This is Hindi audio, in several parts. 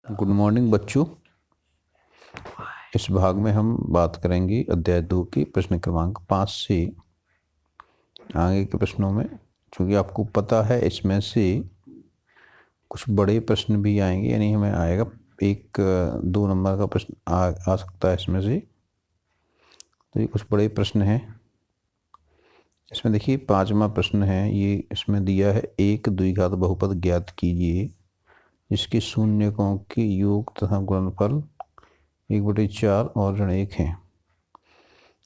गुड मॉर्निंग बच्चों। इस भाग में हम बात करेंगे अध्याय 2 की प्रश्न क्रमांक 5 से आगे के प्रश्नों में। क्योंकि आपको पता है इसमें से कुछ बड़े प्रश्न भी आएंगे, यानी हमें आएगा 1-2 नंबर का प्रश्न आ सकता है इसमें से। तो ये कुछ बड़े प्रश्न हैं। इसमें देखिए 5वां प्रश्न है, ये इसमें दिया है एक द्विघात बहुपद ज्ञात कीजिए जिसके शून्यकों के योग तथा गुणनफल 1/4 और ऋण 1 है।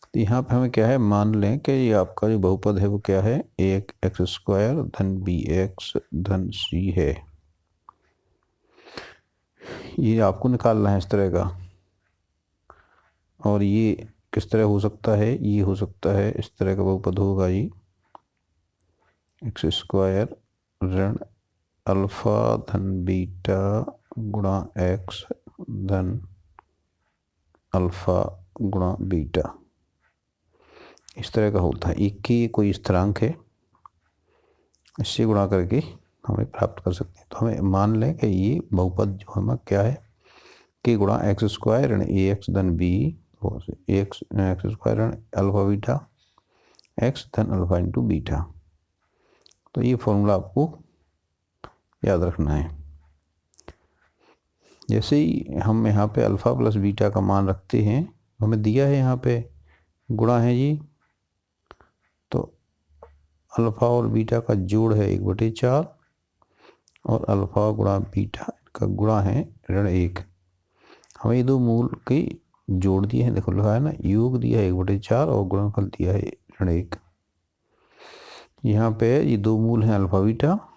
तो यहाँ पे हमें क्या है, मान लें कि ये आपका जो बहुपद है वो क्या है, एक एक्स स्क्वायर धन बी एक्स धन सी है। ये आपको निकालना है इस तरह का। और ये किस तरह हो सकता है, ये हो सकता है इस तरह का बहुपद होगा ये एक्स स्क्वायर ऋण अल्फा धन बीटा गुणा एक्स धन अल्फा गुणा बीटा, इस तरह का होता है। एक की कोई स्थिरांक है, इससे गुणा करके हमें प्राप्त कर सकते हैं। तो हमें मान लें कि ये बहुपद जो हमें क्या है, के गुणा एक्स स्क्वायर ऋण ए एक्स धन बी एक्स स्क्वायर ऋण अल्फा बीटा एक्स धन अल्फा इंटू बीटा। तो ये फॉर्मूला आपको याद रखना है। जैसे ही हम यहाँ पे अल्फा प्लस बीटा का मान रखते हैं, हमें दिया है यहाँ पे गुणा है जी, तो अल्फा और बीटा का जोड़ है 1/4 और अल्फा गुणा बीटा का गुणा है ऋण 1। हमें ये दो मूल के जोड़ दिए हैं, देखो लिखा है ना, योग दिया है 1/4 और गुणनफल दिया है ऋण 1। यहाँ पे ये दो मूल हैं अल्फा बीटा,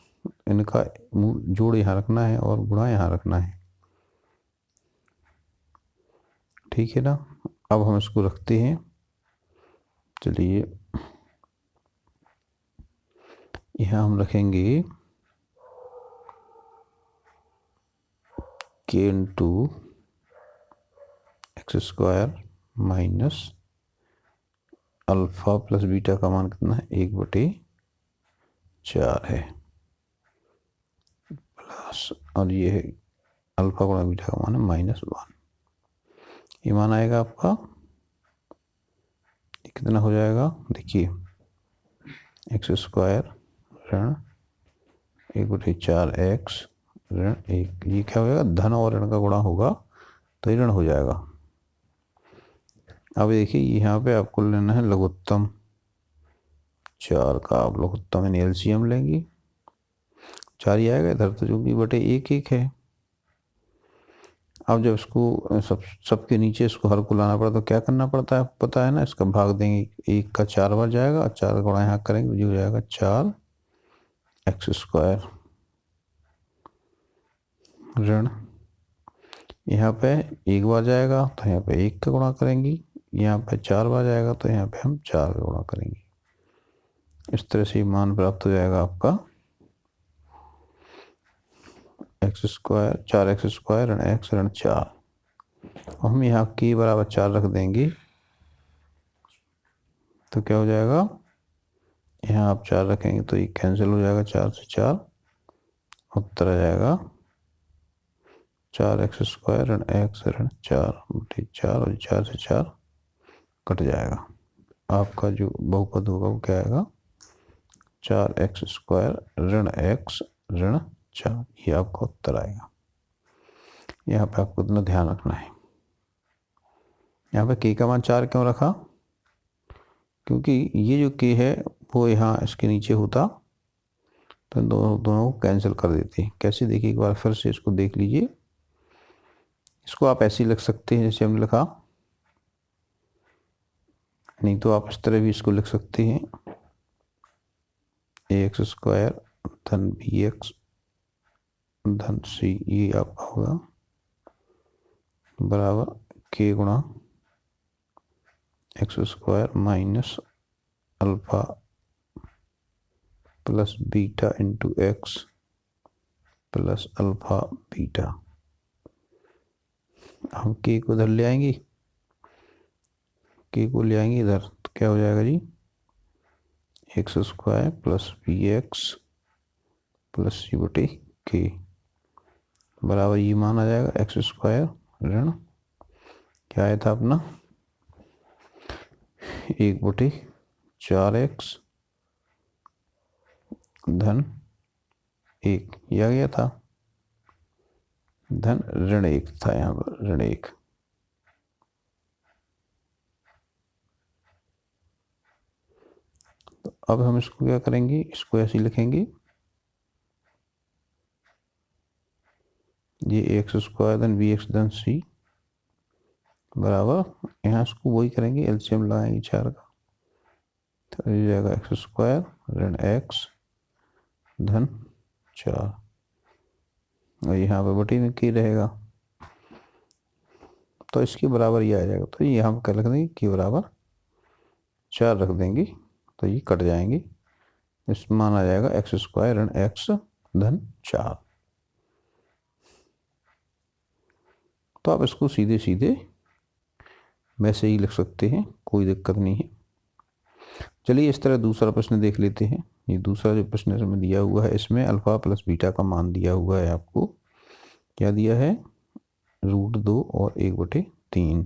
इनका मूल जोड़ यहाँ रखना है और गुणा यहाँ रखना है, ठीक है ना। अब हम इसको रखते हैं। चलिए यहाँ हम रखेंगे के into x square minus alpha plus beta का मान कितना है, 1/4 है, प्लस और ये है अल्फा गुणा बीटा का मान है -1। ये मान आएगा आपका, ये कितना हो जाएगा, देखिए एक्स स्क्वायर ऋण 1/4 एक्स ऋण 1, ये क्या हो जाएगा, धन और ऋण का गुणा होगा तो ये ऋण हो जाएगा। अब देखिए यहाँ पे आपको लेना है लघुत्तम 4 का, आप लघुत्तम यानी एलसीएम लेंगे, 4 ही आएगा इधर, तो जो कि बटे 1 है। अब जब इसको सबके नीचे इसको हर को लाना पड़ा तो क्या करना पड़ता है, पता है ना, इसका भाग देंगे, 1 का 4 बार जाएगा, 4 गुणा यहाँ करेंगे जो हो जाएगा 4 एक्स स्क्वायर ऋण, यहाँ पे 1 बार जाएगा तो यहाँ पे 1 का गुणा करेंगे, यहाँ पे 4 बार जाएगा तो यहाँ पे हम 4 का गुणा करेंगे। इस तरह से मान प्राप्त हो जाएगा आपका एक्स स्क्वायर 4x स्क्वायर ऋण एक्स ऋण 4। हम यहाँ के बराबर 4 रख देंगे तो क्या हो जाएगा, यहाँ आप 4 रखेंगे तो ये कैंसिल हो जाएगा, 4 से 4 उत्तर आ जाएगा 4x स्क्वायर ऋण एक्स ऋण 4/4 और 4 से 4 कट जाएगा। आपका जो बहुपद होगा वो क्या आएगा, 4x स्क्वायर ऋण एक्स ऋण 4, ये आपका उत्तर आएगा। यहाँ पे आपको इतना ध्यान रखना है। यहाँ पे के का मान 4 क्यों रखा, क्योंकि ये जो के है वो यहाँ इसके नीचे होता तो दोनों को कैंसिल कर देते। कैसे, देखिए एक बार फिर से इसको देख लीजिए। इसको आप ऐसे ही लिख सकते हैं जैसे हमने लिखा, नहीं तो आप इस तरह भी इसको लिख सकते हैं, एक्स स्क्वायर धन बी एक्स धन सी, ये आपका होगा बराबर के गुणा x square minus alpha plus beta into x plus alpha beta. हम के को इधर ले आएंगे, के को ले आएंगे इधर, तो क्या हो जाएगा जी, x square plus b x plus c बटे के बराबर ये मान आ जाएगा एक्स स्क्वायर ऋण क्या आया था अपना 1/4x धन 1 ये आ गया था धन ऋण 1 था यहाँ पर ऋण 1। तो अब हम इसको क्या करेंगे, इसको ऐसे ही लिखेंगे ये एक्स स्क्वायर धन बी एक्स धन सी बराबर यहाँ इसको वही करेंगे एलसीएम लगाएंगे 4 का तो ये जाएगा एक्स स्क्वायर ऋण एक्स धन 4 और यहाँ पे बटी में की रहेगा तो इसके बराबर ये आ जाएगा। तो ये हम क्या रख देंगे की बराबर 4 रख देंगे तो ये कट जाएंगे। इस मान आ जाएगा एक्स स्क्वायर ऋण एक्स धन 4। तो आप इसको सीधे सीधे वैसे ही लिख सकते हैं, कोई दिक्कत नहीं है। चलिए इस तरह दूसरा प्रश्न देख लेते हैं। ये दूसरा जो प्रश्न इसमें दिया हुआ है इसमें अल्फा प्लस बीटा का मान दिया हुआ है। आपको क्या दिया है √2 और 1/3।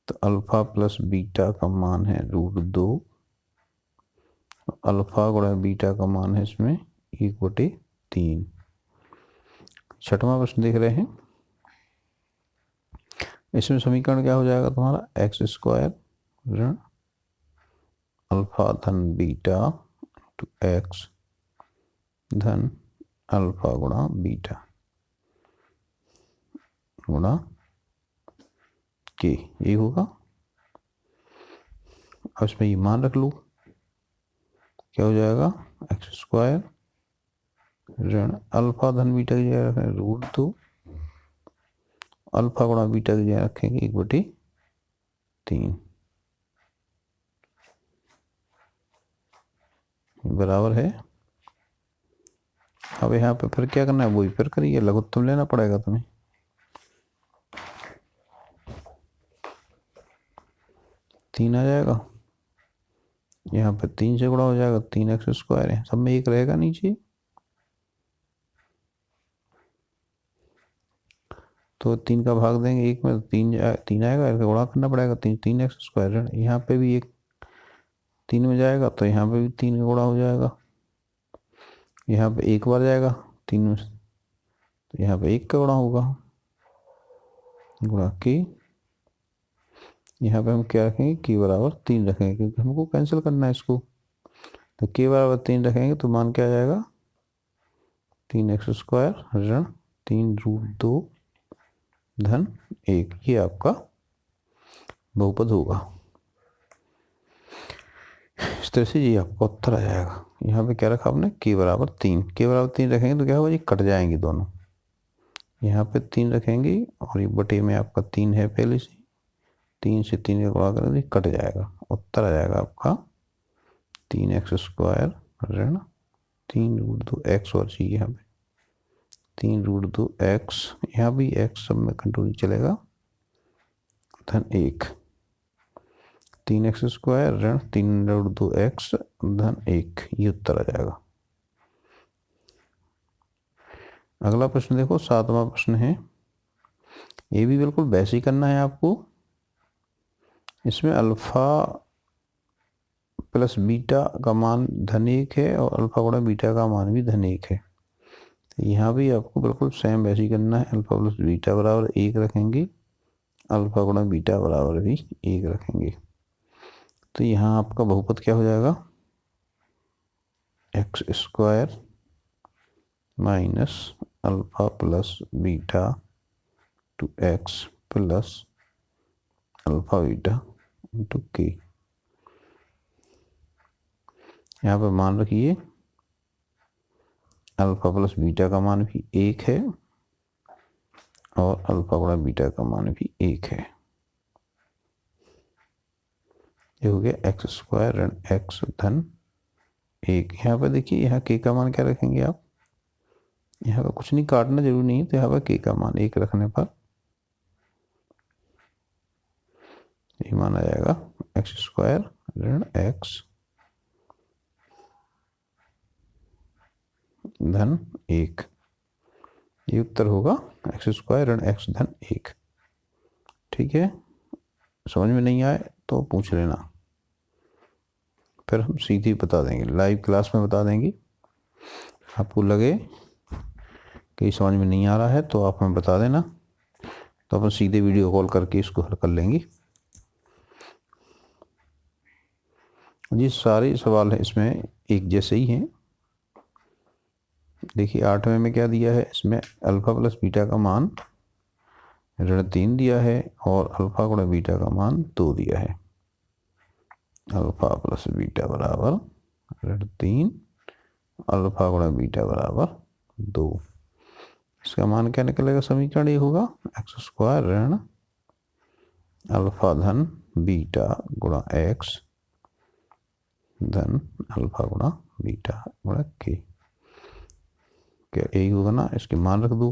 तो अल्फा प्लस बीटा का मान है √2, अल्फा गुणा बीटा का मान है इसमें 1/3। छठवां प्रश्न देख रहे हैं। इसमें समीकरण क्या हो जाएगा तुम्हारा एक्स स्क्वायर ऋण अल्फा धन बीटा टू एक्स धन अल्फा गुणा बीटा गुणा के ये होगा। अब इसमें ये मान रख लो क्या हो जाएगा एक्स स्क्वायर ऋण अल्फा धन बीटा की जगह रखें √2 अल्फा गुणा बीटा की जगह रखेंगे 1/3 बराबर है। अब यहाँ पे फिर क्या करना है वही फिर करिए, लघुत्तम लेना पड़ेगा तुम्हें। तीन आ जाएगा यहाँ पे 3 से गुणा हो जाएगा 3x स्क्वायर है सब में 1 रहेगा नीचे तो 3 का भाग देंगे 1 में 3 आएगा इसका गुणा करना पड़ेगा 3x स्क्वायर। यहाँ पे भी 1 3 में जाएगा तो यहाँ पे भी 3 का गुणा हो जाएगा। यहाँ पे 1 बार जाएगा 3 में तो यहाँ पे 1 का गुणा होगा गुणा के यहाँ पे हम क्या रखेंगे के बराबर 3 रखेंगे क्योंकि हमको कैंसिल करना है इसको। तो के बराबर 3 रखेंगे तो मान क्या आ जाएगा 3x स्क्वायर ऋण 3√2 धन 1 ये आपका बहुपद होगा। इस तरह से ये आपका उत्तर आ जाएगा। यहाँ पे क्या रखा आपने के बराबर 3 रखेंगे तो क्या होगा ये कट जाएंगे दोनों। यहाँ पे 3 रखेंगे और ये बटे में आपका 3 है पहले से 3 से 3 का गुणा करेंगे कट जाएगा। उत्तर आ जाएगा आपका 3x स्क्वायर ऋण 3√2x और चाहिए यहाँ पे 3√2x यहाँ भी x सब में कंट्रोल चलेगा धन 1 3x स्क्वायर ऋण 3√2x धन 1 ये उत्तर आ जाएगा। अगला प्रश्न देखो 7वां प्रश्न है। ये भी बिल्कुल वैसे ही करना है आपको। इसमें अल्फा प्लस बीटा का मान धन 1 है और अल्फा गुणा बीटा का मान भी धन 1 है। यहाँ भी आपको बिल्कुल सेम वैसे ही करना है। अल्फा प्लस बीटा बराबर 1 रखेंगे अल्फा गुणा बीटा बराबर भी 1 रखेंगे। तो यहाँ आपका बहुपद क्या हो जाएगा x square minus alpha plus beta two x plus alpha beta into के। यहाँ पर मान रखिए अल्फा प्लस बीटा का मान भी 1 है और अल्फा गुणा बीटा का मान भी 1 है। ये हो गया एक्स स्क्वायर ऋण एक्स धन 1। यहाँ पर देखिए यहाँ के का मान क्या रखेंगे आप, यहाँ पर कुछ नहीं काटना जरूरी नहीं है। तो यहाँ पर के का मान 1 रखने पर ये मान आ जाएगा एक्स स्क्वायर ऋण एक्स धन 1। ये उत्तर होगा एक्स स्क्वायर ऋण एक्स धन 1। ठीक है, समझ में नहीं आए तो पूछ लेना, फिर हम सीधी बता देंगे, लाइव क्लास में बता देंगे। आपको लगे कि समझ में नहीं आ रहा है तो आप हमें बता देना, तो अपन सीधे वीडियो कॉल करके इसको हल कर लेंगे। जी सारे सवाल है इसमें एक जैसे ही हैं। देखिए 8वें में क्या दिया है, इसमें अल्फा प्लस बीटा का मान ऋण 3 दिया है और अल्फा गुणा बीटा का मान 2 दिया है। अल्फा प्लस बीटा बराबर ऋण 3, अल्फा गुणा बीटा बराबर 2। इसका मान क्या निकलेगा, समीकरण ये होगा एक्स स्क्वायर ऋण अल्फा धन बीटा गुणा एक्स धन अल्फा गुणा बीटा गुणा के। क्या यही होगा ना, इसके मान रख दो।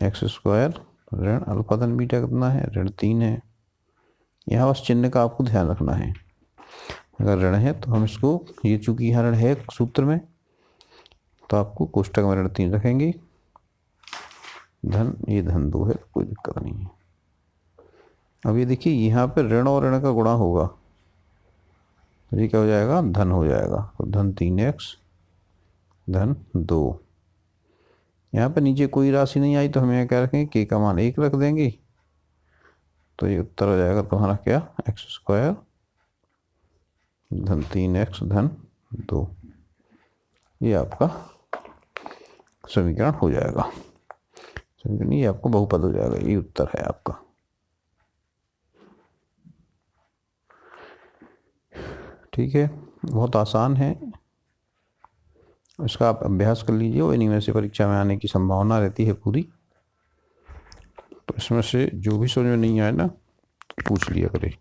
एक्स स्क्वायर ऋण अल्फा धन बीटा कितना है, ऋण 3 है। यहाँ बस चिन्ह का आपको ध्यान रखना है, अगर ऋण है तो हम इसको, ये चूंकि यहाँ ऋण है सूत्र में, तो आपको कोष्टक में ऋण 3 रखेंगे, धन ये धन 2 है, तो कोई दिक्कत नहीं है। अब ये देखिए यहाँ पे ऋण और ऋण का गुणा होगा, तो ये क्या हो जाएगा, धन हो जाएगा, तो धन 3x धन 2। यहाँ पे नीचे कोई राशि नहीं आई तो हम यहाँ क्या रखेंगे, के का मान 1 रख देंगे, तो ये उत्तर हो जाएगा तुम्हारा क्या, एक्स स्क्वायर धन 3x धन 2। ये आपका समीकरण हो जाएगा, समीकरण ये आपको बहुपद हो जाएगा, ये उत्तर है आपका। ठीक है, बहुत आसान है, इसका आप अभ्यास कर लीजिए और इन्हीं में से परीक्षा में आने की संभावना रहती है पूरी। तो इसमें से जो भी समझ में नहीं आए ना पूछ लिया करें।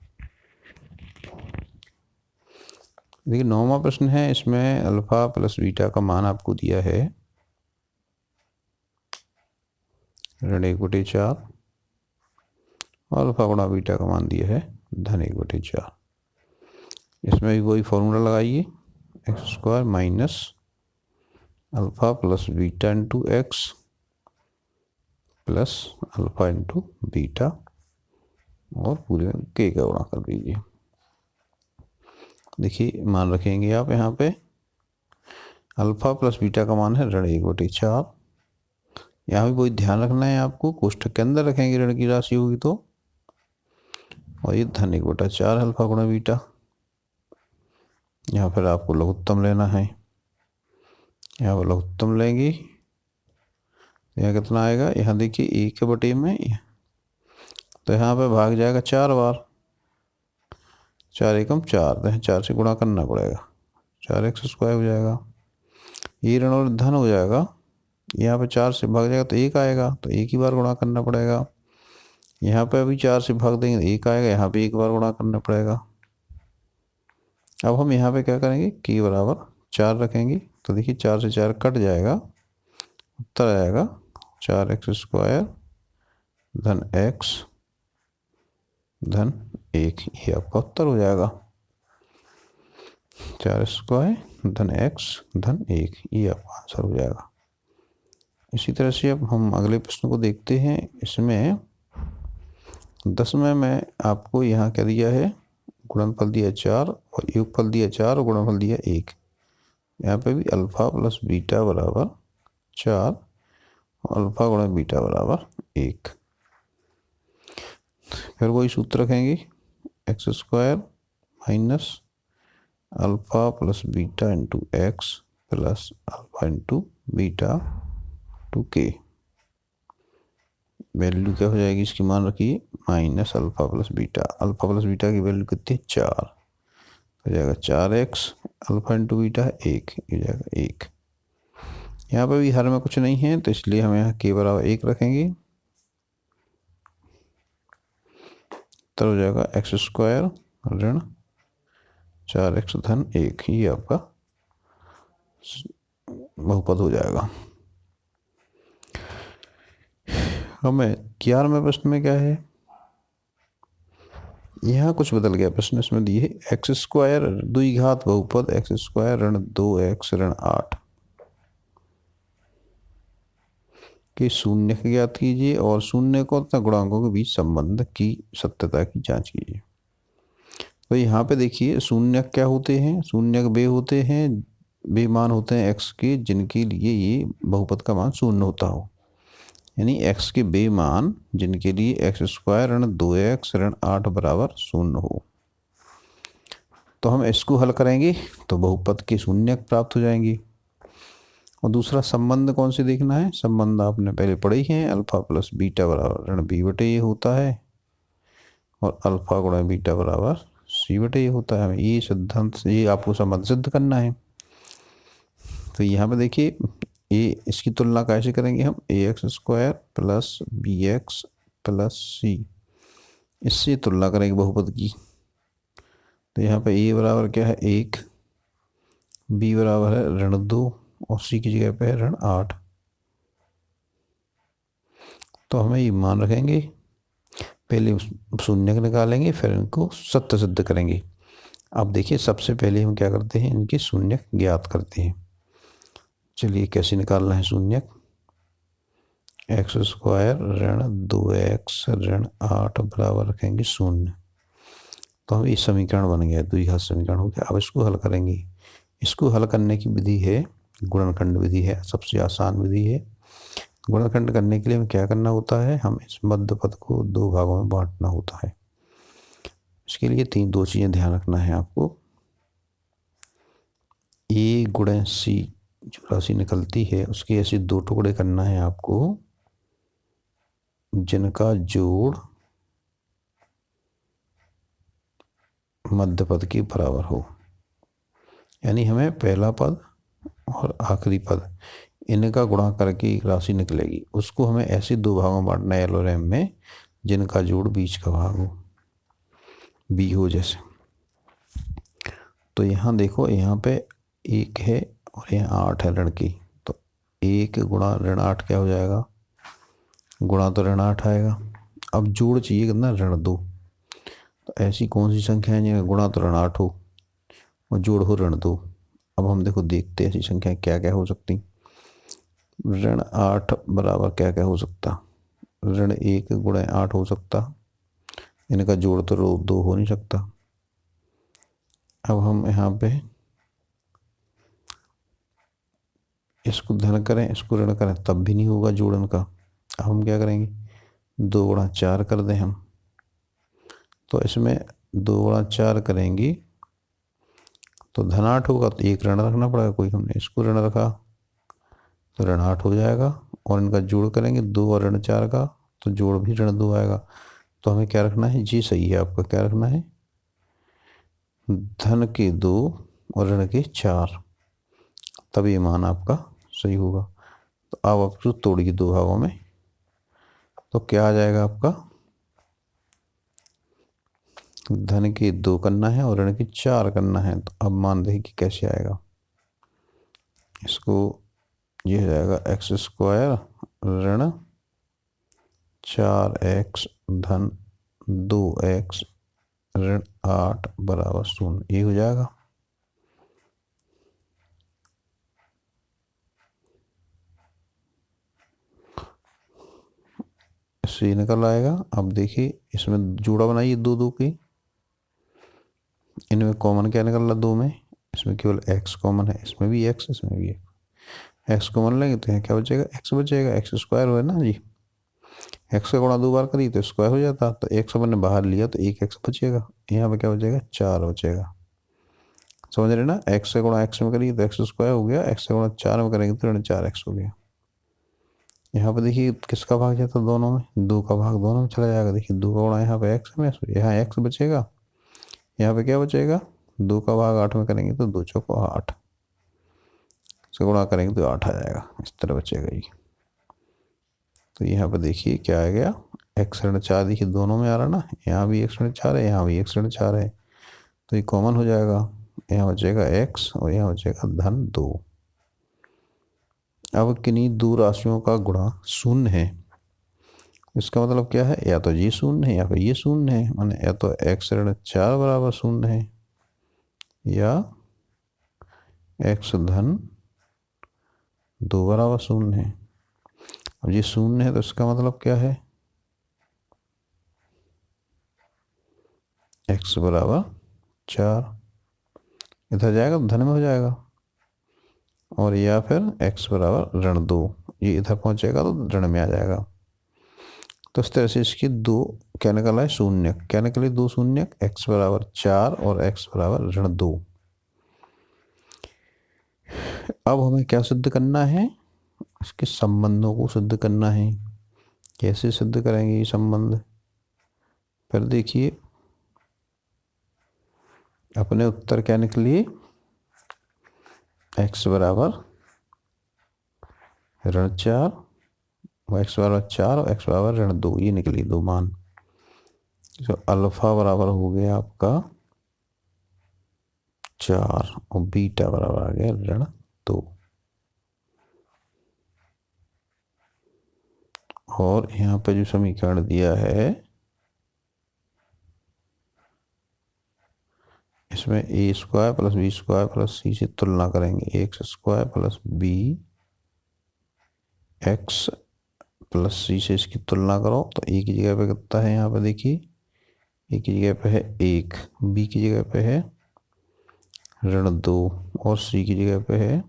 देखिए 9वां प्रश्न है, इसमें अल्फा प्लस बीटा का मान आपको दिया है ऋण 1/4 और अल्फा गुणा बीटा का मान दिया है धन 1/4। इसमें भी वही फॉर्मूला लगाइए, x square minus alpha plus beta into x plus alpha into beta और पूरे के का गुणा कर दीजिए। देखिए मान रखेंगे आप यहाँ पे, अल्फा प्लस बीटा का मान है ऋण 1/4। यहाँ भी वही ध्यान रखना है आपको, कोष्ठक के अंदर रखेंगे ऋण की राशि होगी तो, और ये धन 1/4 अल्फा गुणा बीटा। यहाँ फिर आपको लघुत्तम लेना है, यहाँ पर लघुत्तम लेंगे, यहाँ कितना आएगा, यहाँ देखिए 1 के बटे में, तो यहाँ पे भाग जाएगा 4 बार, 4 एकम 4, तो 4 से गुणा करना पड़ेगा, 4x स्क्वायर हो जाएगा। ये ऋण और धन हो जाएगा, यहाँ पे 4 से भाग जाएगा तो 1 आएगा, तो 1 ही बार गुणा करना पड़ेगा। यहाँ पे अभी 4 से भाग देंगे तो 1 आएगा, यहाँ पे 1 बार गुणा करना पड़ेगा। अब हम यहाँ पे क्या करेंगे, के बराबर 4 रखेंगे, तो देखिए 4 से 4 कट जाएगा, उत्तर आएगा 4x स्क्वायर धन x धन 1। ये आपका उत्तर हो जाएगा, 4 स्क्वायर धन x धन 1, ये आपका आंसर हो जाएगा। इसी तरह से अब हम अगले प्रश्न को देखते हैं। इसमें 10वें में आपको यहाँ क्या दिया है, गुणनफल दिया 4 और योगफल दिया 4 और गुणनफल दिया 1। यहाँ पे भी अल्फा प्लस बीटा बराबर 4 और अल्फा गुणा बीटा बराबर 1। फिर वही सूत्र रखेंगे, x square minus alpha plus beta into x plus alpha into beta two के। वैल्यू क्या हो जाएगी इसकी, मान रखिए माइनस अल्फा प्लस बीटा की वैल्यू कितनी है, 4, हो जाएगा 4x, अल्फा इंटू बीटा है 1, हो जाएगा 1। यहाँ पर भी हर में कुछ नहीं है तो इसलिए हम यहाँ के बराबर 1 रखेंगे, तो हो जाएगा एक्स स्क्वायर ऋण 4x धन 1, ये आपका बहुपद हो जाएगा। हमें 11वें प्रश्न में क्या है, यहाँ कुछ बदल गया प्रश्न, इसमें दिए एक्स स्क्वायर द्विघात बहुपद एक्स स्क्वायर ऋण 2x ऋण 8। कि शून्य ज्ञात कीजिए और शून्य को तथा गुणांकों के बीच संबंध की सत्यता की जांच कीजिए। तो यहाँ पे देखिए शून्य क्या होते हैं, शून्य वे होते हैं, वे मान होते हैं x के जिनके लिए ये बहुपद का मान शून्य होता हो, यानी x के वे मान जिनके लिए एक्स स्क्वायर ऋण 2x ऋण 8 बराबर शून्य हो। तो हम इसको हल करेंगे तो बहुपद के शून्य प्राप्त हो जाएंगे। और दूसरा संबंध कौन से देखना है, संबंध आपने पहले पढ़े ही हैं, अल्फा प्लस बीटा बराबर ऋण बी बटे ये होता है और अल्फा गुणा बीटा बराबर सी बटे ये होता है। हमें ये सिद्धांत से ये आपको संबंध सिद्ध करना है। तो यहाँ पे देखिए ये इसकी तुलना कैसे करेंगे हम, a x square plus b x plus c, इससे तुलना करेंगे बहुपद की। तो यहाँ पे ए बराबर क्या है 1, बी बराबर है ऋण 2 और सी की जगह पे है ऋण 8। तो हमें ये मान रखेंगे, पहले शून्य निकालेंगे फिर इनको सत्य सिद्ध करेंगे। अब देखिए सबसे पहले हम क्या करते हैं, इनके शून्य ज्ञात करते हैं। चलिए कैसे निकालना है शून्य, एक्स स्क्वायर ऋण 2x ऋण 8 बराबर रखेंगे शून्य। तो हम इस समीकरण बन गया, द्विघात समीकरण हो गया। अब इसको हल करेंगे। इसको हल करने की विधि है गुणनखंड विधि है, सबसे आसान विधि है। गुणनखंड करने के लिए हमें क्या करना होता है, हम इस मध्य पद को दो भागों में बांटना होता है। इसके लिए दो चीजें ध्यान रखना है आपको। ए गुणा सी जो राशि निकलती है उसके ऐसे दो टुकड़े करना है आपको जिनका जोड़ मध्य पद के बराबर हो, यानी हमें पहला पद और आखिरी पद इनका गुणा करके एक राशि निकलेगी, उसको हमें ऐसे दो भागों में बांटना है एल और एम में, जिनका जोड़ बीच का भाग हो, बी हो जैसे। तो यहाँ देखो यहाँ पे 1 है और यहाँ 8 है ऋण की, तो 1 गुणा ऋण 8 क्या हो जाएगा, गुणा तो ऋण 8 आएगा। अब जोड़ चाहिए कितना, ऋण 2। तो ऐसी कौन सी संख्या है जिनका गुणा तो ऋण 8 हो और जोड़ हो ऋण 2। अब हम देखो देखते हैं ऐसी संख्याएं क्या क्या हो सकती। ऋण 8 बराबर क्या क्या हो सकता, ऋण 1 गुणा 8 हो सकता, इनका जोड़ तो 2 हो नहीं सकता। अब हम यहाँ पे इसको धन करें इसको ऋण करें तब भी नहीं होगा जोड़ इनका। अब हम क्या करेंगे, 2 गुणा 4 कर दें हम, तो इसमें 2 गुणा 4 करेंगे तो धन 8 होगा, तो एक ऋण रखना पड़ेगा कोई, हमने इसको ऋण रखा तो ऋण 8 हो जाएगा। और इनका जोड़ करेंगे 2 और ऋण 4 का, तो जोड़ भी ऋण 2 आएगा। तो हमें क्या रखना है, जी सही है आपका, क्या रखना है, धन के 2 और ऋण के 4, तब ये मान आपका सही होगा। तो अब आप जो तोड़िए दो भागों में, तो क्या आ जाएगा आपका, धन के 2 करना है और ऋण के 4 करना है। तो अब मान देखिए कि कैसे आएगा, इसको ये हो जाएगा एक्स स्क्वायर ऋण 4x धन 2x ऋण 8 बराबर 0, ये हो जाएगा। इससे निकल आएगा। अब देखिए इसमें जोड़ा बनाइए दो दो की, इनमें कॉमन क्या निकल रहा, 2 में इसमें केवल x कॉमन है, इसमें भी x इसमें भी x कॉमन लेंगे तो यहाँ क्या बचेगा, x बचेगा, एक्स स्क्वायर हो है ना जी, x का गुणा 2 बार करिए तो स्क्वायर हो जाता, तो x मैंने बाहर लिया तो 1x बचेगा, यहाँ पे क्या बचेगा 4 बचेगा। समझ रहे ना, x से गुणा x में करिए तो x स्क्वायर हो गया, x से गुणा 4 में करेंगे तो 4x हो गया। यहाँ पे देखिए किसका भाग जाता है, दोनों में, 2 का भाग दोनों में चला जाएगा। देखिए 2 का गुणा यहाँ पे x में, यहाँ x बचेगा, यहाँ पे क्या बचेगा, 2 का भाग 8 में करेंगे तो 2 चौको 8 से गुणा करेंगे तो 8 आ जाएगा, इस तरह बचेगा ये। तो यहाँ पे देखिए क्या आ गया, x ऋण 4 देखिए दोनों में आ रहा ना, यहाँ भी x ऋण 4 है, यहाँ भी x ऋण 4 है, तो ये कॉमन हो जाएगा, यहाँ बचेगा x और यहाँ बचेगा धन 2। अब किन्हीं दो राशियों का गुणा शून्य है, इसका मतलब क्या है, या तो ये शून्य है या फिर ये शून्य है, माने या तो x ऋण 4 बराबर शून्य है या x धन 2 बराबर शून्य है। अब ये शून्य है तो इसका मतलब क्या है, x बराबर 4, इधर जाएगा तो धन में हो जाएगा, और या फिर x बराबर ऋण 2, ये इधर पहुंचेगा तो ऋण में आ जाएगा। तो इस तरह से इसकी दो क्या निकला है, शून्य, क्या निकली, दो शून्य, x बराबर 4 और x बराबर ऋण 2। अब हमें क्या सिद्ध करना है, इसके संबंधों को सिद्ध करना है। कैसे सिद्ध करेंगे ये संबंध, फिर देखिए अपने उत्तर क्या निकली, x बराबर ऋण 4, x बराबर 4 और x बराबर ऋण 2, ये निकली दो मान। तो अल्फा बराबर हो गया आपका 4 और बीटा बराबर आ गया ऋण 2। और यहाँ पे जो समीकरण दिया है इसमें a square plus b square plus c से तुलना करेंगे, x square plus b x plus c से इसकी तुलना करो तो ए की जगह पे कितना है, यहाँ पे देखिए ए की जगह पे है 1, बी की जगह पे है ऋण 2 और सी की जगह पे है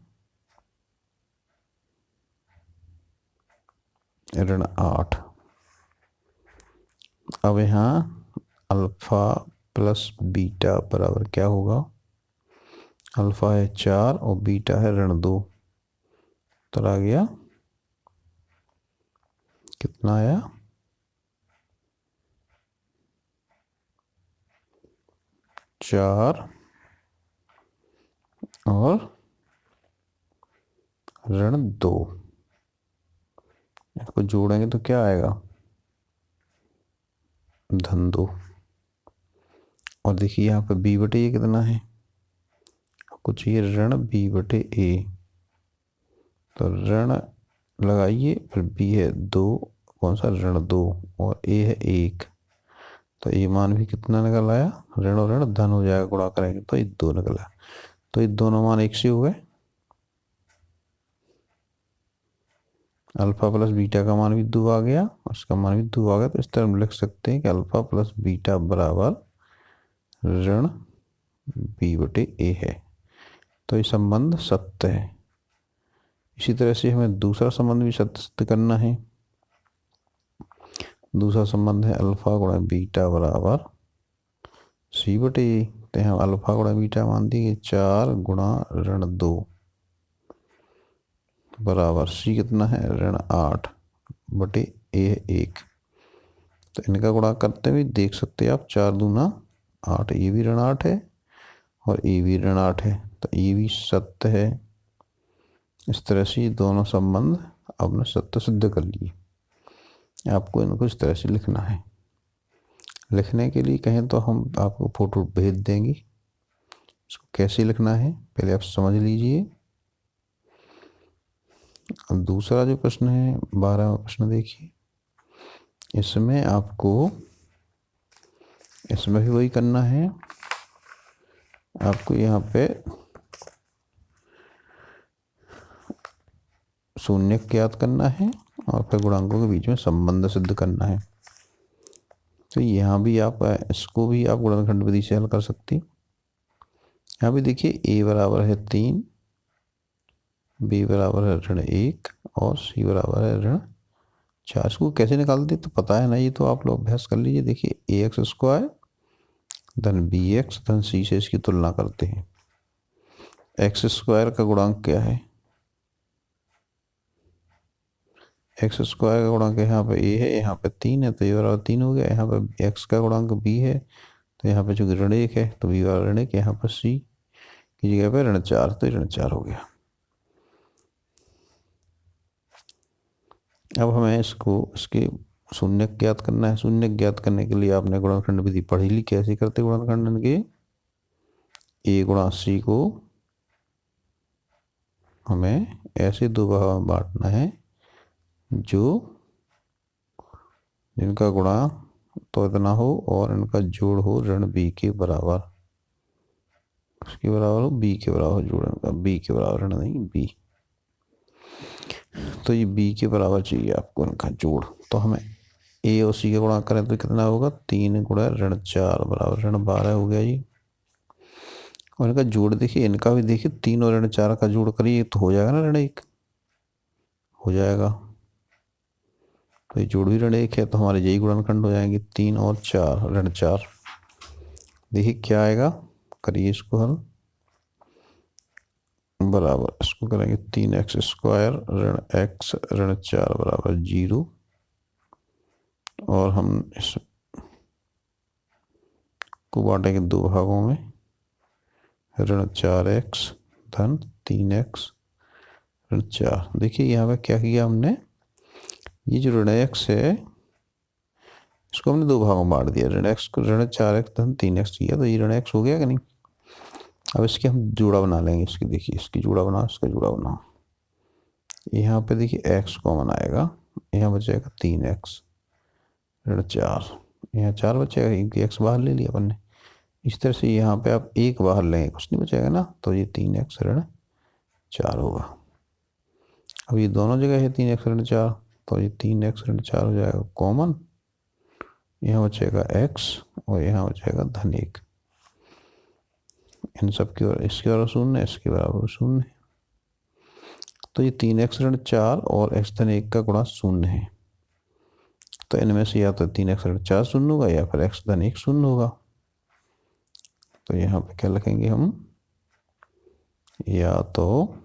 ऋण 8। अब यहाँ अल्फा प्लस बीटा बराबर क्या होगा, अल्फा है 4 और बीटा है ऋण 2, तो आ गया कितना आया, 4 और ऋण 2, इसको जोड़ेंगे तो क्या आएगा, धन 2। और देखिए यहाँ पे b बटे ए कितना है, आपको चाहिए ऋण b बटे ए, तो ऋण लगाइए, फिर b है 2, कौन सा ऋण 2 और a है 1, तो ये मान भी कितना निकल आया, ऋण और ऋण धन हो जाएगा, गुणा करेंगे तो ये 2 निकला। तो ये दोनों मान एक से हो गए, अल्फा प्लस बीटा का मान भी 2 आ गया, उसका मान भी 2 आ गया। तो इस तरह हम लिख सकते हैं कि अल्फा प्लस बीटा बराबर ऋण b बटे ए है। तो ये संबंध सत्य है। इसी तरह से हमें दूसरा संबंध भी सत्य सिद्ध करना है। दूसरा संबंध है अल्फा गुणा बीटा बराबर सी बटे ए। तो यहाँ अल्फा गुणा बीटा मान दिए 4 गुणा ऋण 2 बराबर सी कितना है, ऋण 8 बटे ए है 1। तो इनका गुणा करते हुए देख सकते हैं आप, 4 दूना 8, ये भी ऋण 8 है और ये भी ऋण 8 है, तो ये भी सत्य है। इस तरह से दोनों संबंध आपने सत्य सिद्ध कर लिए। आपको इनको इस तरह से लिखना है। लिखने के लिए कहें तो हम आपको फोटो भेज देंगे, इसको कैसे लिखना है पहले आप समझ लीजिए। अब दूसरा जो प्रश्न है 12वां प्रश्न देखिए, इसमें आपको इसमें भी वही करना है। आपको यहाँ पे शून्य ज्ञात करना है और फिर गुणांकों के बीच में संबंध सिद्ध करना है। तो यहाँ भी आप इसको भी आप गुणनखंड विधि से हल कर सकते हैं। यहाँ भी देखिए a बराबर है 3, b बराबर है ऋण 1 और c बराबर है ऋण 4। इसको कैसे निकालते तो पता है ना, ये तो आप लोग अभ्यास कर लीजिए। देखिए ax स्क्वायर धन bx धन c से इसकी तुलना करते हैं। x स्क्वायर का गुणांक क्या है, एक्स स्क्वायर का गुणांक यहाँ पे a है, यहाँ पे 3 है तो ये बराबर 3 हो गया। यहाँ पे x का गुणांक b है तो यहाँ पे जो ऋण 1 है तो b बराबर ऋण 1, यहाँ पर c की जगह पे ऋण 4 तो ऋण 4 हो गया। अब हमें इसके शून्य ज्ञात करना है। शून्य ज्ञात करने के लिए आपने गुणनखंड विधि पढ़ी ली, कैसे करते गुणनखंडन के, a गुणा c को हमें ऐसे दो भाग में बांटना है जिनका गुणा तो इतना हो और इनका जोड़ हो ऋण b के बराबर, उसके बराबर हो b के बराबर, जोड़ इनका b के बराबर ऋण नहीं b। तो ये बी के बराबर चाहिए आपको इनका जोड़। तो हमें ए और सी का गुणा करें तो कितना होगा, 3 गुणा ऋण 4 बराबर ऋण 12 हो गया जी। और इनका जोड़ देखिए, इनका भी देखिए 3 और ऋण 4 का जोड़ करिए तो हो जाएगा ना ऋण 1, हो जाएगा। तो ये जोड़ भी ऋण 1 है, तो हमारे यही गुणनखंड हो जाएंगे 3 और 4 ऋण 4। देखिए क्या आएगा, करिए इसको हल, बराबर इसको करेंगे 3x² ऋण x ऋण 4 बराबर 0। और हम इसको बांटेंगे 2 भागों में, ऋण 4x धन 3x ऋण 4। देखिए यहाँ पे क्या किया हमने, ये जो ऋण x है इसको हमने 2 भागों में बांट दिया, ऋण 4x धन 3x किया, तो ये ऋण x हो गया कि नहीं। अब इसके हम जोड़ा बना लेंगे, इसकी देखिए, इसकी जोड़ा बनाओ, इसका जोड़ा बनाओ। यहाँ पे देखिए x कॉमन आएगा, यहाँ बचेगा 3x ऋण 4, यहाँ 4 बचेगा क्योंकि x बाहर ले लिया अपन ने। इस तरह से यहाँ पे आप 1 बाहर लेंगे, कुछ नहीं बचेगा ना, तो ये 3x ऋण 4 होगा। अब ये दोनों जगह है 3x ऋण 4, तो ये 3x ऋण 4 हो जाएगा कॉमन, यहाँ बचेगा x और यहाँ बचेगा धन 1। इन सब की, और इसके बराबर 0, इसके बराबर 0। तो ये 3x ऋण 4 और x धन 1 का गुणा 0 है। तो इनमें से या तो 3x ऋण 4 0 होगा या फिर x धन 1 0 होगा। तो यहाँ पे क्या लिखेंगे हम, या तो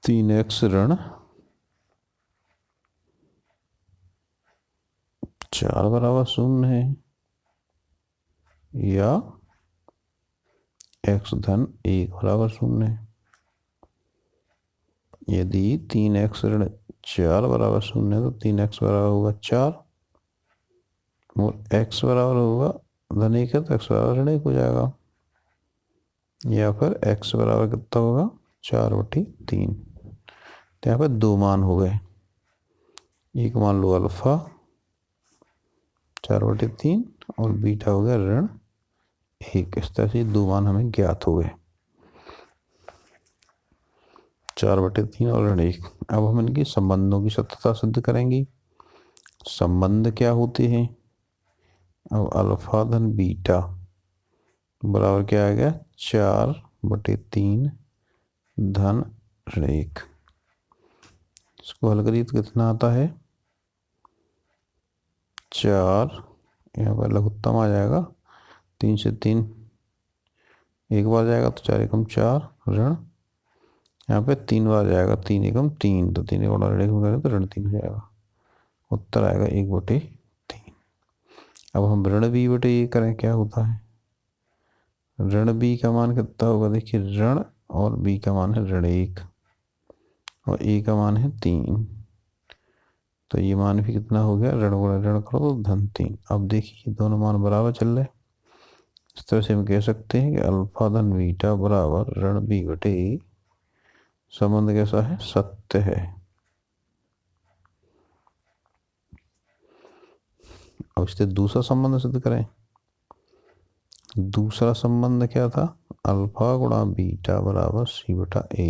3x ऋण 4 बराबर 0 है, या x धन 1 बराबर 0 है। यदि 3x ऋण 4 बराबर 0 है तो 3x बराबर होगा 4 और x बराबर होगा धन 1 है तो x बराबर ऋण 1 हो जाएगा, या फिर x बराबर कितना होगा 4/3। तो यहाँ पे 2 मान हो गए, एक मान लो अल्फा 4/3 और बीटा हो गया ऋण 1। इस तरह से 2 मान हमें ज्ञात हो गए, 4/3 और ऋण 1। अब हम इनकी संबंधों की सत्यता सिद्ध करेंगे। संबंध क्या होते हैं, अब अल्फा धन बीटा बराबर क्या आ गया, 4/3 धन ऋण 1। इसको हल करिए तो कितना आता है, 4, यहाँ पर लघुत्तम आ जाएगा, 3 से 3 एक बार जाएगा तो 4 एकम 4 ऋण, यहाँ पे 3 बार जाएगा, 3 एकम 3, तो 3 गुणा ऋण 1 में करें तो ऋण 3 हो जाएगा। उत्तर आएगा 1/3। अब हम ऋण b/a करें, क्या होता है, ऋण b का मान कितना होगा, देखिए ऋण और b का मान है ऋण 1 और a का मान है 3, तो ये मान भी कितना हो गया, ऋण गुणा ऋण करो तो धन 3। अब देखिए दोनों मान बराबर चल रहे, इस तरह से हम कह सकते हैं कि अल्फा धन बीटा बराबर ऋण b/a। संबंध कैसा है, सत्य है। अब इससे दूसरा संबंध सिद्ध करें। दूसरा संबंध क्या था, अल्फा गुणा बीटा बराबर c/a।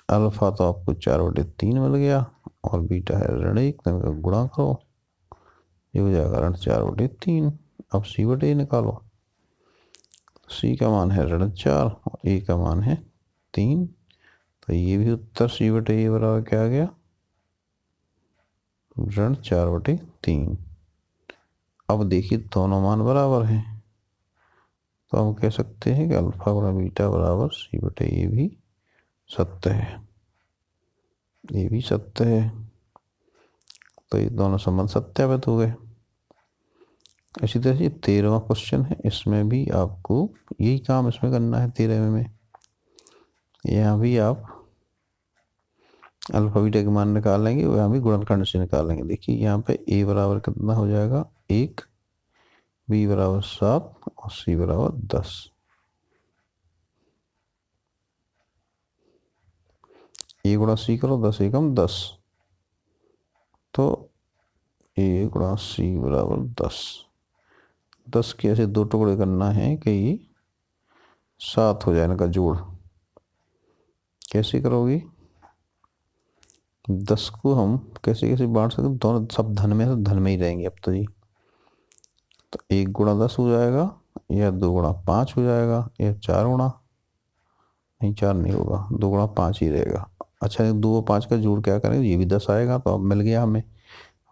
अल्फा तो आपको 4/3 मिल गया और बीटा है ऋण 1, तो इनका गुणा करो, ये हो जाएगा ऋण 4/3। अब c/a निकालो, c का मान है ऋण 4 और a का मान है 3, तो ये भी उत्तर c/a बराबर क्या आ गया, ऋण 4/3। अब देखिए दोनों मान बराबर हैं, तो हम कह सकते हैं कि अल्फा गुणा बीटा बराबर c/a भी सत्य है, ये भी सत्य है। तो ये दोनों संबंध सत्यापित हो गए। इसी तरह से 13वां क्वेश्चन है, इसमें भी आपको यही काम इसमें करना है। 13वें में यहाँ भी आप अल्फा बीटा के मान निकालेंगे, यहाँ भी गुणनखंड से निकालेंगे। देखिए यहाँ पे a बराबर कितना हो जाएगा 1, b बराबर 7 और c बराबर 10। a गुणा c करो, 10 एकम 10, तो a गुणा c बराबर 10। 10 के ऐसे 2 टुकड़े करना है कि 7 हो जाए इनका जोड़। कैसे करोगी? 10 को हम कैसे कैसे बांट सकते? दोनों सब धन में, तो धन में ही रहेंगे अब तो जी। तो 1 गुणा 10 हो जाएगा, या 2 गुणा 5 हो जाएगा, या 4 गुणा, नहीं 4 नहीं होगा, 2 गुणा 5 ही रहेगा। अच्छा 2 और 5 का जोड़ क्या करेंगे? ये भी 10 आएगा, तो अब मिल गया हमें।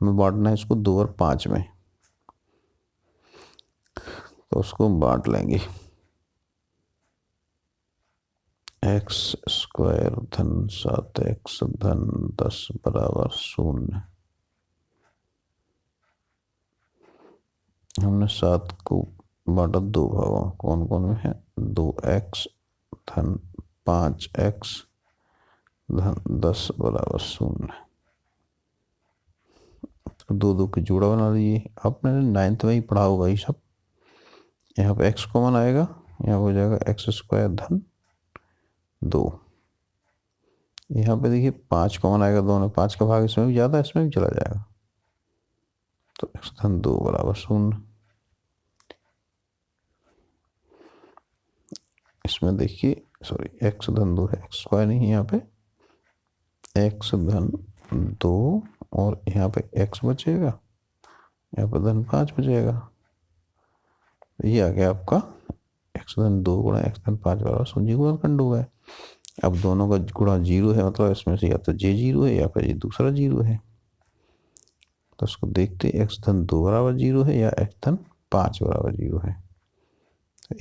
हमें बांटना है इसको 2 और 5 में, तो उसको बांट लेंगे। एक्स स्क्वायर धन 7x धन 10 बराबर 0। हमने 7 को बांटा 2 भागों, कौन कौन में है? 2x धन 5x धन 10 बराबर 0। तो 2 की जोड़ा बना लीजिए। आपने 9th में ही पढ़ा होगा ये सब। यहाँ पे x कॉमन आएगा, यहाँ हो जाएगा एक्स स्क्वायर धन 2। यहाँ पे देखिए 5 कॉमन आएगा, दोनों 5 का भाग इसमें भी ज़्यादा, इसमें भी चला जाएगा, तो x धन 2 बराबर 0। इसमें देखिए सॉरी x धन 2 है, एक्स स्क्वायर नहीं है यहाँ पे, x धन 2 और यहाँ पे x बचेगा, यहाँ पे धन 5 बचेगा। ये आ गया आपका x धन 2 गुणा x धन 5 बराबर 0 गुणनखंड हुआ है। अब दोनों का गुणा 0 है, मतलब इसमें से या तो j 0 है या फिर ये दूसरा 0 है। तो उसको देखते x धन 2 बराबर 0 है या x धन 5 बराबर 0 है।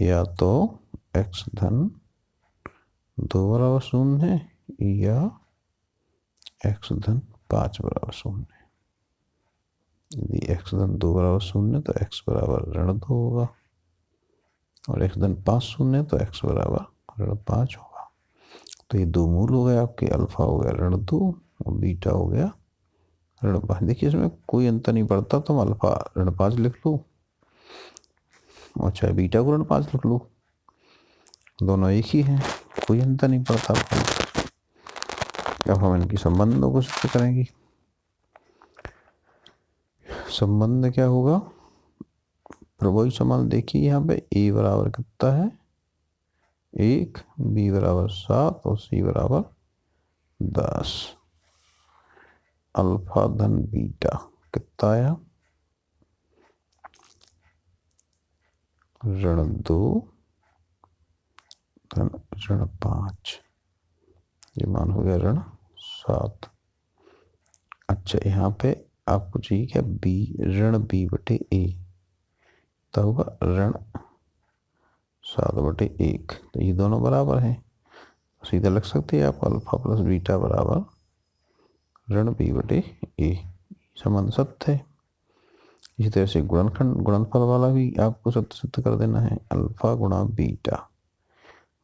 या तो x धन 2 बराबर 0 है या x धन 5 बराबर 0 है। यदि x धन 2 बराबर 0 है तो x बराबर ऋण 2 होगा, और x धन 5 0 है तो x बराबर ऋण 5 होगा। तो ये 2 मूल हो गए आपके, अल्फा हो गया ऋण 2 और बीटा हो गया ऋण 5। देखिए इसमें कोई अंतर नहीं पड़ता, तुम अल्फा ऋण 5 लिख लो और चाहे बीटा को ऋण 5 लिख लो, दोनों एक ही हैं, कोई अंतर नहीं पड़ता। अब हम इनकी संबंधों को सिद्ध करेंगे। संबंध क्या होगा? प्रभावी संबंध देखिए, यहाँ पे a बराबर कितना है 1, b बराबर 7 और c बराबर 10। अल्फा धन बीटा कितना आया? ऋण 2 धन ऋण 5, ये मान हो गया ऋण 7। अच्छा यहाँ पे आपको चाहिए क्या? b, ऋण b बटे a, तो होगा ऋण 7 बटे 1। तो ये दोनों बराबर हैं, सीधा लिख सकते हैं आप अल्फा प्लस बीटा बराबर ऋण b बटे a। संबंध सत्य है। इसी तरह से गुणनफल वाला भी आपको सत्य सिद्ध कर देना है। अल्फा गुणा बीटा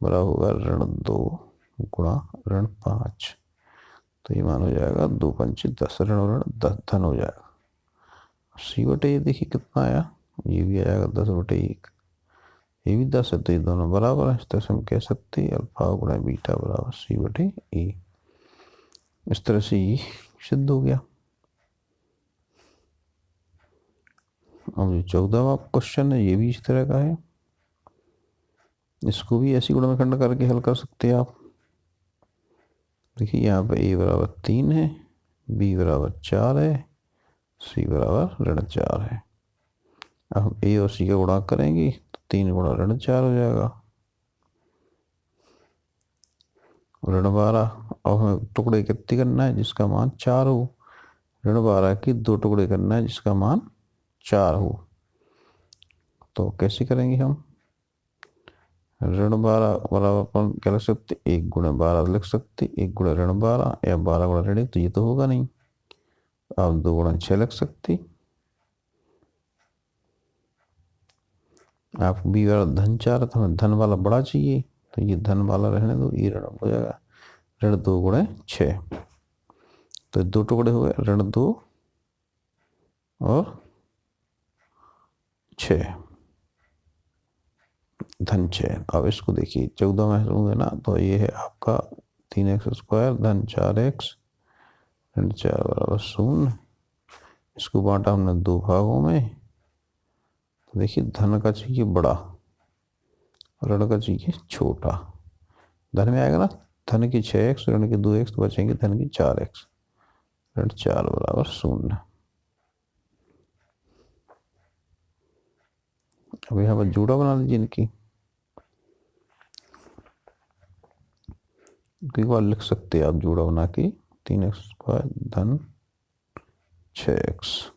बराबर होगा ऋण 2 गुणा ऋण 5, तो ये मान हो जाएगा 2 पंचे 10, ऋण और ऋण 10 धन हो जाएगा। सी बटे ये देखिए कितना आया, ये भी आएगा 10 बटे 1, ये भी 10 है, तो ये दोनों बराबर है। इस तरह से हम कह सकते हैं अल्फा गुणा बीटा बराबर सी बटे ए। इस तरह से ये सिद्ध हो गया। अब जो 14वां क्वेश्चन है ये भी इस तरह का है, इसको भी ऐसी गुणनखंड करके हल कर सकते हैं आप। देखिए यहाँ पे a बराबर 3 है, b बराबर 4 है, c बराबर ऋण 4 है। अब हम a और c का गुणा करेंगे तो 3 गुणा ऋण 4 हो जाएगा, ऋण 12। अब हमें टुकड़े कितने करना है जिसका मान 4 हो? ऋण 12 की 2 टुकड़े करना है जिसका मान 4 हो। तो कैसे करेंगे हम? ऋण 12 बराबर अपन क्या लिख सकते? 1 गुणा 12 लिख सकते, 1 गुणा ऋण 12 या 12 गुणा ऋण 1, तो ये तो होगा नहीं। आप 2 गुणा 6 लिख सकते। आप b बराबर धन 4, तो हमें धन वाला बड़ा चाहिए, तो ये धन वाला रहने दो, ये ऋण हो जाएगा ऋण 2 गुणा 6, तो 2 टुकड़े हो गए ऋण 2 और 6 धन 6। अब इसको देखिए 14 में होंगे ना, तो ये है आपका 3x स्क्वायर धन 4x ऋण 4 बराबर 0। इसको बांटा हमने 2 भागों में, तो देखिए धन का चाहिए बड़ा ऋण का चाहिए छोटा। धन में आएगा ना, धन की 6x, ऋण की 2x, तो बचेंगे धन की 4x। ऋण 4 बराबर 0। अब यहाँ पर जोड़ा बना लीजिए इनकी। एक बार लिख सकते हैं आप जोड़ा बना के, 3x² धन 6x।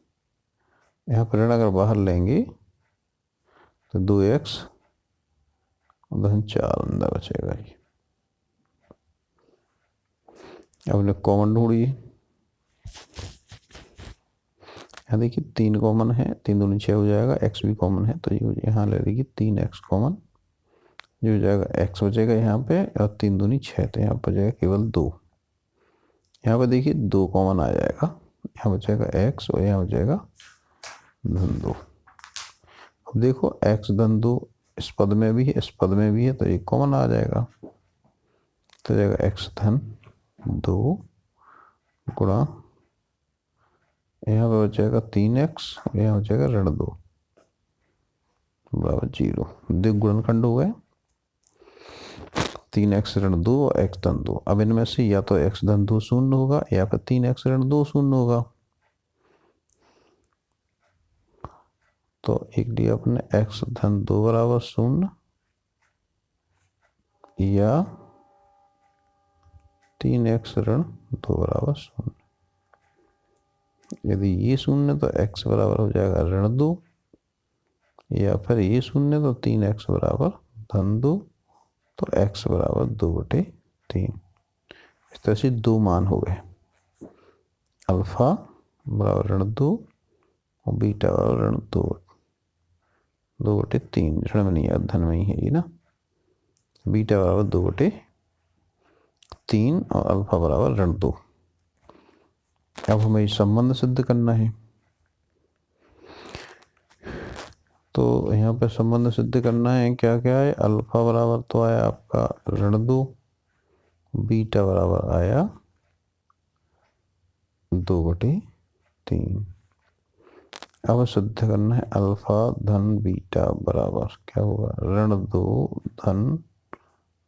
यहाँ पर ऋण अगर बाहर लेंगे तो 2x धन 4 अंदर बचेगा। ये अब कॉमन ढूंढिए। यहाँ देखिए 3 कॉमन है, 3 दूनी 6 हो जाएगा, x भी कॉमन है तो ये यहाँ ले लेगी 3x कॉमन, ये हो जाएगा x बचेगा यहाँ पे, और 3 दूनी 6, तो यहाँ पर बचेगा केवल 2। यहाँ पर देखिए 2 कॉमन आ जाएगा, यहाँ बचेगा x और यहाँ बचेगा धन 2। अब देखो x धन 2 इस पद में भी है, इस पद में भी है, तो ये कॉमन आ जाएगा, तो जाएगा x धन 2 गुणा, यहाँ पे बचेगा 3x, यहाँ बचेगा ऋण 2 बराबर 0। देख गुणनखंड हो गए, 3x ऋण 2 और x धन 2। अब इनमें से या तो x धन 2 शून्य होगा या फिर 3x ऋण 2 शून्य होगा। तो एक लिया अपने x धन 2 बराबर 0 या 3x ऋण 2 बराबर 0। यदि ये शून्य तो x बराबर हो जाएगा ऋण 2, या फिर ये शून्य तो 3x बराबर धन 2, तो x बराबर 2/3। इस तरह से 2 मान हो गए, अल्फा बराबर ऋण 2 और बीटा बराबर ऋण 2/3। ऋण में नहीं है, धन में ही है ये ना। बीटा बराबर 2/3 और अल्फा बराबर ऋण 2। अब हमें ये संबंध सिद्ध करना है, तो यहाँ पे संबंध सिद्ध करना है। क्या क्या है, अल्फा बराबर तो आया आपका ऋण 2, बीटा बराबर आया 2/3। अब सिद्ध करना है अल्फा धन बीटा बराबर क्या होगा, ऋण 2 धन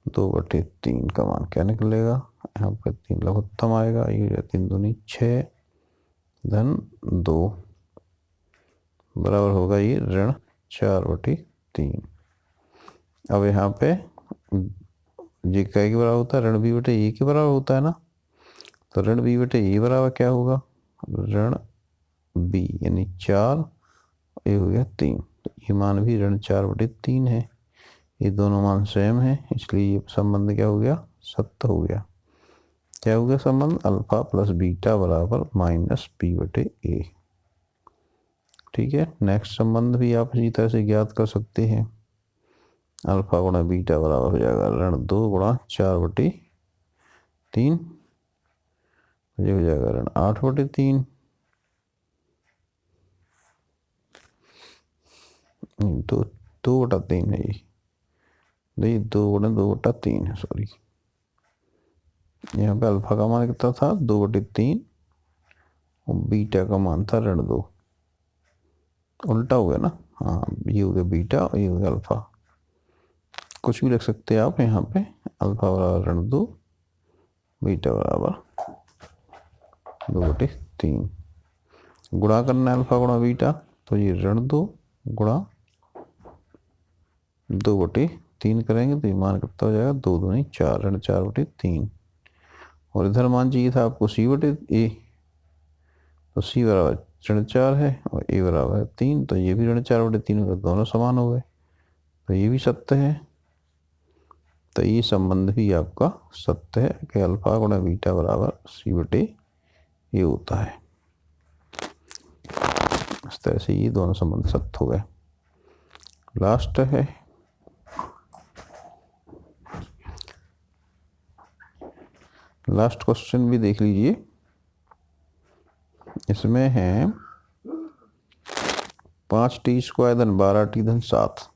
2/3 का मान क्या निकलेगा, यहाँ पे 3 लघुत्तम आएगा, ये 3 दूनी 6 धन 2 बराबर होगा ये ऋण 4/3। अब यहाँ पे ये क्या के बराबर होता है, ऋण b/a के बराबर होता है ना, तो ऋण b/a बराबर क्या होगा, ऋण b यानी 4, ये हो गया 3, तो ये मान भी ऋण 4/3 है। ये दोनों मान सेम है, इसलिए ये संबंध क्या हो गया, सत्य हो गया। क्या हो गया संबंध, अल्फा प्लस बीटा बराबर -b/a। ठीक है, नेक्स्ट संबंध भी आप इसी तरह से ज्ञात कर सकते हैं। अल्फा गुणा बीटा बराबर हो जाएगा ऋण 2 गुणा 4/3, ये हो जाएगा ऋण 8/3। 2/3 है ये, नहीं 2 गुणा 2/3 है, सॉरी। यहाँ पे अल्फा का मान कितना था, 2/3, और बीटा का मान था ऋण 2। उल्टा हो गया ना, हाँ, ये हो गया बीटा और ये हो गया अल्फा। कुछ भी लिख सकते हैं आप यहाँ पे, अल्फा बराबर ऋण 2, बीटा बराबर 2/3। गुणा करना है अल्फा गुणा बीटा, तो ये ऋण 2 गुणा 2/3 करेंगे तो ये मान कितना हो जाएगा, 2 दूनी 4, ऋण 4/3। और इधर मान चाहिए था आपको c/a, तो c बराबर ऋण 4 है और a बराबर 3, तो ये भी ऋण 4/3 होगा, दोनों समान हो गए, तो ये भी सत्य है। तो ये संबंध भी आपका सत्य है कि अल्फा गुणा बीटा बराबर c/a होता है। इस तरह से ये दोनों संबंध सत्य हो गए। लास्ट है लास्ट क्वेश्चन भी देख लीजिए। इसमें है 5t² धन 12t धन 7।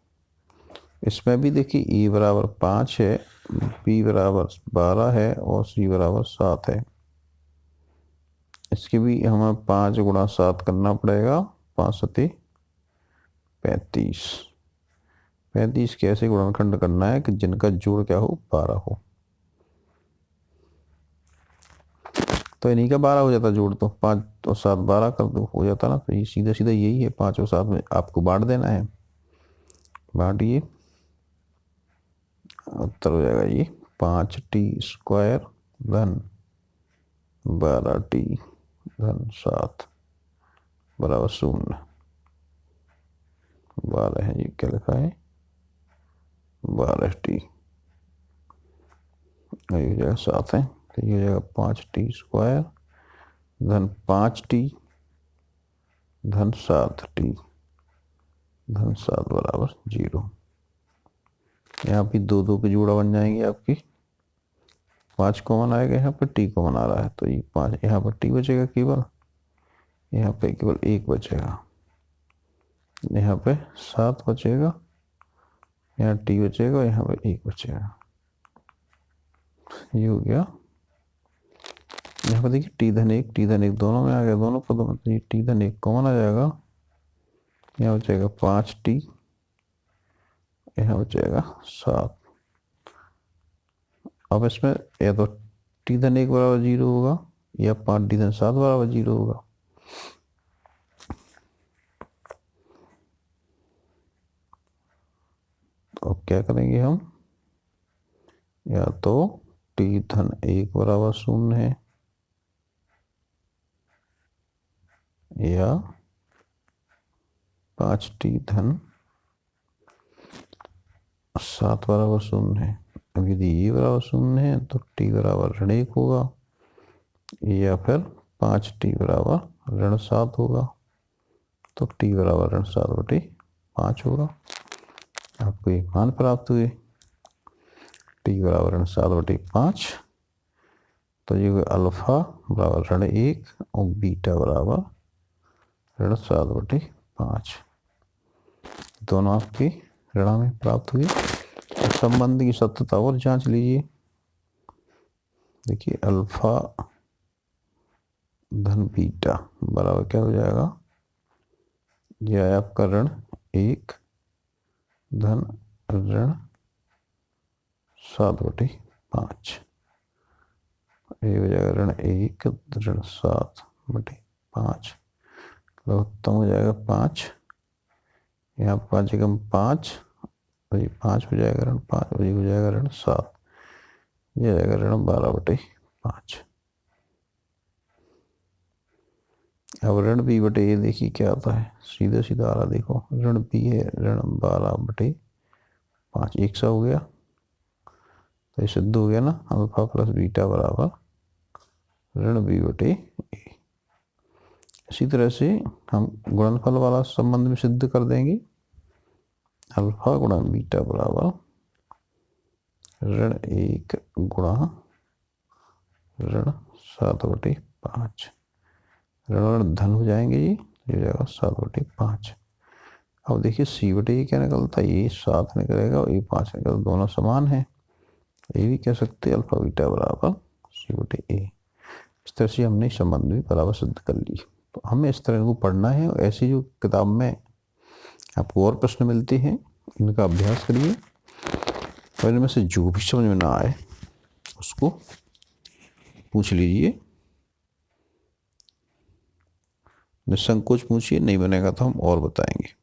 इसमें भी देखिए e बराबर 5 है, b बराबर 12 है और c बराबर 7 है। इसके भी हमें 5 गुणा 7 करना पड़ेगा, 5 सते 35। 35 के ऐसे गुणनखंड करना है कि जिनका जोड़ क्या हो, 12 हो। तो इन्हीं का 12 हो जाता जोड़, तो 5 और 7 12 कर दो, हो जाता ना। तो ये सीधा सीधा यही है, 5 और 7 में आपको बांट देना है, बांटिए। उत्तर हो जाएगा ये 5t² धन 12t धन 7 बराबर 0। 12 है, ये क्या लिखा है, 12t, ये हो जाएगा 7 है, तो ये हो जाएगा 5t² धन 5t धन 7t धन 7 बराबर 0। यहाँ पे 2 के जोड़ा बन जाएंगे आपकी, 5 कॉमन आएगा, यहाँ पर t कॉमन आ रहा है, तो ये 5, यहाँ पर t बचेगा केवल, यहाँ पे केवल 1 बचेगा, यहाँ पे 7 बचेगा, यहाँ t बचेगा, यहाँ पे 1 बचेगा। ये हो गया। यहाँ पर देखिए t धन 1 दोनों में आ गया, दोनों पदों में, तो ये t धन 1 कॉमन आ जाएगा, यहाँ बचेगा 5t, यहाँ बचेगा 7। अब इसमें या तो t धन 1 बराबर 0 होगा या 5t धन 7 बराबर 0 होगा। तो अब क्या करेंगे हम, या तो t धन 1 बराबर 0 है या 5t धन 7 बराबर 0 है। अब यदि ये बराबर 0 है तो t बराबर ऋण 1 होगा, या फिर 5t बराबर ऋण 7 होगा, तो t बराबर ऋण 7/5 होगा। आपको एक मान प्राप्त हुए, t बराबर ऋण 7/5, तो ये अल्फा बराबर ऋण 1 और बीटा बराबर ऋण 7/5, दोनों आपकी ऋणा में प्राप्त हुई। संबंध की सत्यता और जांच लीजिए। देखिए अल्फा धन बीटा बराबर क्या हो जाएगा, यह आपका ऋण 1 धन ऋण 7/5, ये हो जाएगा ऋण 1 ऋण 7/5, लघुत्तम हो जाएगा 5, यहाँ 5 एकम 5, तो ये 5 हो जाएगा ऋण 5, और ये हो जाएगा ऋण 7, ये जाएगा ऋण 12/5। अब ऋण b/a देखिए क्या आता है, सीधा सीधा आ रहा, देखो ऋण b है ऋण 12/5, 1 हो गया, तो ये सिद्ध हो गया ना, अल्फा प्लस बीटा बराबर ऋण b/a। इसी तरह से हम गुणनफल वाला संबंध भी सिद्ध कर देंगे, अल्फा गुणा बीटा बराबर ऋण 1 गुणा ऋण 7/5, ऋण धन हो जाएंगे, ये हो जाएगा 7/5। अब देखिए c/a क्या निकलता है, ये 7 निकलेगा और ये 5 निकलेगा, दोनों समान है, ये भी कह सकते हैं अल्फा बीटा बराबर c/a। इस तरह से हमने संबंध भी बराबर सिद्ध कर ली। तो हमें इस तरह को पढ़ना है, और ऐसी जो किताब में आपको और प्रश्न मिलते हैं इनका अभ्यास करिए, और इनमें से जो भी समझ में ना आए उसको पूछ लीजिए, निसंकोच पूछिए, नहीं बनेगा तो हम और बताएंगे।